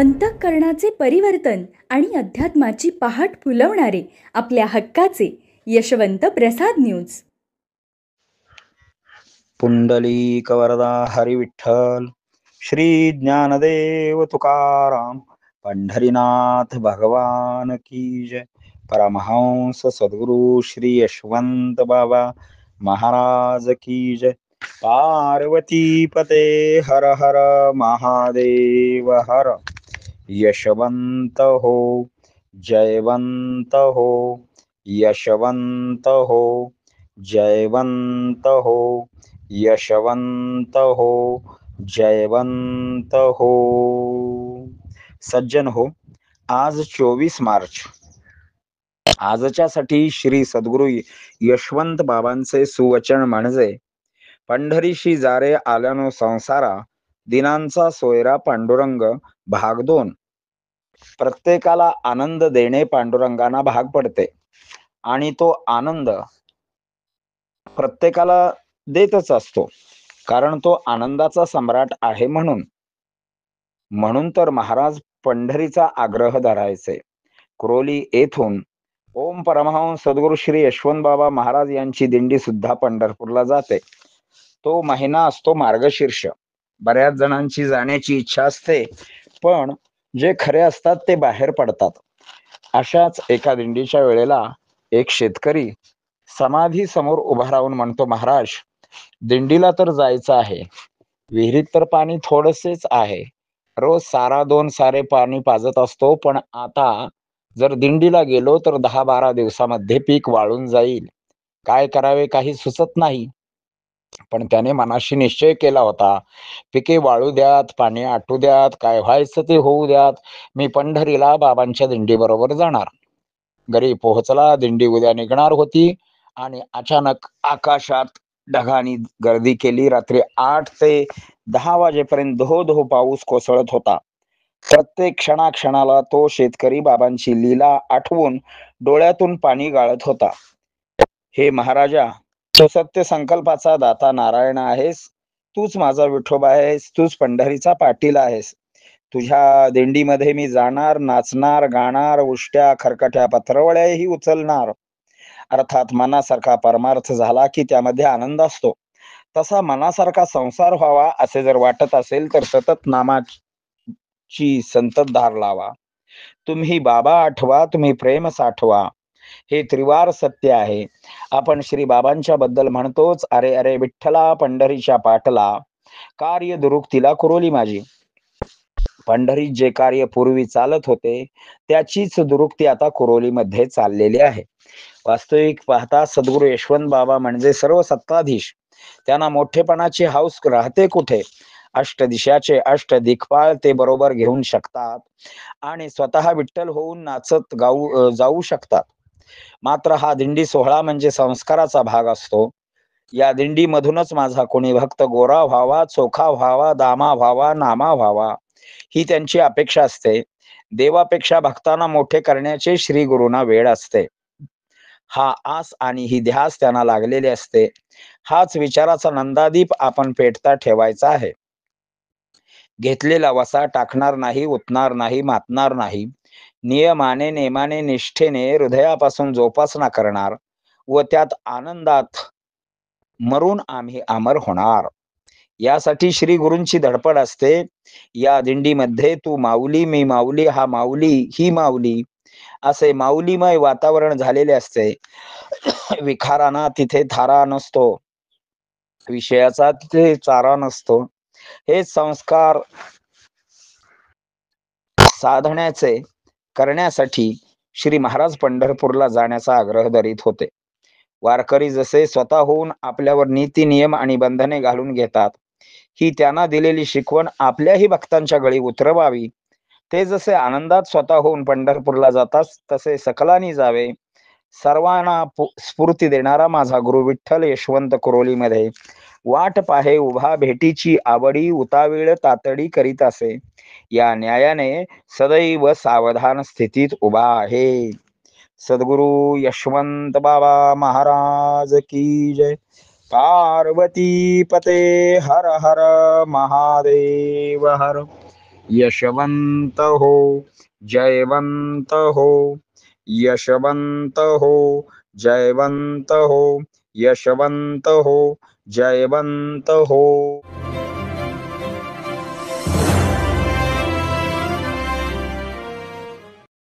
अंतःकरणाचे परिवर्तन आणि अध्यात्माची पहाट फुलवणारे आपल्या हक्काचे यशवंत प्रसाद न्यूज. पुंडलिक वरदा हरी विठ्ठल, श्री ज्ञानदेव तुकाराम, पंढरीनाथ भगवान की जय. परमहंस सद्गुरु श्री यशवंत बाबा महाराज की जय. पार्वती पते हर हर महादेव हर. यशवंत हो, जयवंत हो, यशवंत हो, जयवंत हो, यशवंत हो, जयवंत हो. सज्जन हो, आज 24 मार्च. आजच्यासाठी श्री सद्गुरु यशवंत बाबांचे सुवचन म्हणजे, पंढरीशी जारे आल्यानो संसारा, दिनांचा सोयरा पांडुरंग भाग 2. प्रत्येकाला आनंद देणे पांडुरंगांना भाग पडते आणि तो आनंद प्रत्येकाला देतच असतो, कारण तो आनंदाचा सम्राट आहे. म्हणून तर महाराज पंढरीचा आग्रह धरायचे. कुरोली येथून ओम परमहंस सद्गुरु श्री यशवंत बाबा महाराज यांची दिंडी सुद्धा पंढरपूरला जाते. तो महिना असतो मार्गशीर्ष. बऱ्याच जणांची जाण्याची इच्छा असते, पण जे खरे असतात ते बाहेर पडतात. अशाच एका दिंडीच्या वेळेला एक शेतकरी समाधी समोर उभा राहून म्हणतो, महाराज, दिंडीला तर जायचं आहे, विहिरीत तर पाणी थोडसेच आहे, रोज 2 सारे पाणी पाजत असतो, पण आता जर दिंडीला गेलो तर 10-12 दिवसामध्ये पीक वाळून जाईल. काय करावे काही सुचत नाही. पण त्याने मनाशी निश्चय केला होता, पिके वाळू द्यात, पाणी आटू द्यात, काय व्हायचं ते होऊ द्यात, मी पंढरीला बाबांच्या दिंडी बरोबर जाणार. घरी पोहोचला. दिंडी उद्या निघणार होती आणि अचानक आकाशात ढगांनी गर्दी केली. रात्री 8 ते 10 वाजेपर्यंत धो पाऊस कोसळत होता. प्रत्येक क्षणाक्षणाला तो शेतकरी बाबांची लीला आठवून डोळ्यातून पाणी गाळत होता. हे महाराजा, तो सत्य संकल्पाचा दाता नारायण आहेस, तूच माझा विठोबा आहेस, तूच पंढरीचा पाटील आहेस. तुझ्या दिंडीमध्ये मी जाणार, नाचणार, गाणार, उष्ट्या खरकट्या पत्रवळ्याही उचलणार. अर्थात मनासारखा परमार्थ झाला की त्यामध्ये आनंद असतो. तसा मनासारखा संसार व्हावा असे जर वाटत असेल तर सतत नामाची संततधार लावा. तुम्ही बाबा आठवा, तुम्ही प्रेम साठवा. हे त्रिवार सत्य आहे. आपण श्री बाबांच्या बद्दल म्हणतोच, अरे अरे विठ्ठला पंढरीच्या पाटला, कार्य दुरुक्तीला कुरोली माझी. पंढरीत जे कार्य पूर्वी चालत होते त्याचीच दुरुक्ती आता कुरोलीमध्ये चाललेली आहे. वास्तविक पाहता सद्गुरु यशवंत बाबा म्हणजे सर्व सत्ताधीश. त्यांना मोठेपणाची हौस राहते कुठे? अष्टदिशाचे दिक्पाळ ते बरोबर घेऊन शकतात आणि स्वतः विठ्ठल होऊन नाचत जाऊ शकतात. मात्र हा दिंडी सोहळा म्हणजे संस्काराचा भाग असतो. या दिंडीमधूनच माझा कोणी भक्त गोरा व्हावा, चोखा व्हावा, दामा व्हावा, नामा व्हावा, ही त्यांची अपेक्षा असते. देवापेक्षा भक्तांना मोठे करण्याचे श्री गुरुना वेळ असते. हा आस आणि ही ध्यास त्यांना लागलेले असते. हाच विचाराचा नंदादीप आपण पेटता ठेवायचा आहे. घेतलेला वसा टाकणार नाही, उतणार नाही, मातणार नाही. नियमाने, नेमाने, निष्ठेने हृदयापासून जोपासना करणार व त्यात आनंदात मरून आम्ही अमर होणार. यासाठी श्री गुरूंची धडपड असते. या दिंडीमध्ये तू माऊली, मी माऊली, हा माऊली, ही माऊली, असे माऊलीमय वातावरण झालेले असते. विखाराना तिथे थारा नसतो, विषयाचा तिथे चारा नसतो. हे संस्कार साधण्याचे करण्यासाठी श्री महाराज पंढरपूरला जाण्याचा आग्रह धरीत होते. वारकरी जसे स्वतःहून आपल्यावर नीती नियम आणि बंधने घालून घेतात, ही त्यांना दिलेली शिकवण आपल्याही भक्तांच्या गळी उतरवावी. ते जसे आनंदात स्वतःहून पंढरपूरला जातात, तसे सकलानी जावे. सर्वांना स्फूर्ती देणारा माझा गुरु विठ्ठल यशवंत कुरोलीमध्ये वाट पाहे उभा, भेटीची आवडी उतावीळ तातडी करीत असे. या न्यायाने सदैव सावधान स्थितीत उभा आहे. सद्गुरु यशवंत बाबा महाराज की जय. पार्वती पते हर हर महादेव हर. यशवंत हो, जयवंत हो, यशवंत हो, जयवंत हो, यशवंत हो, जयवंत हो.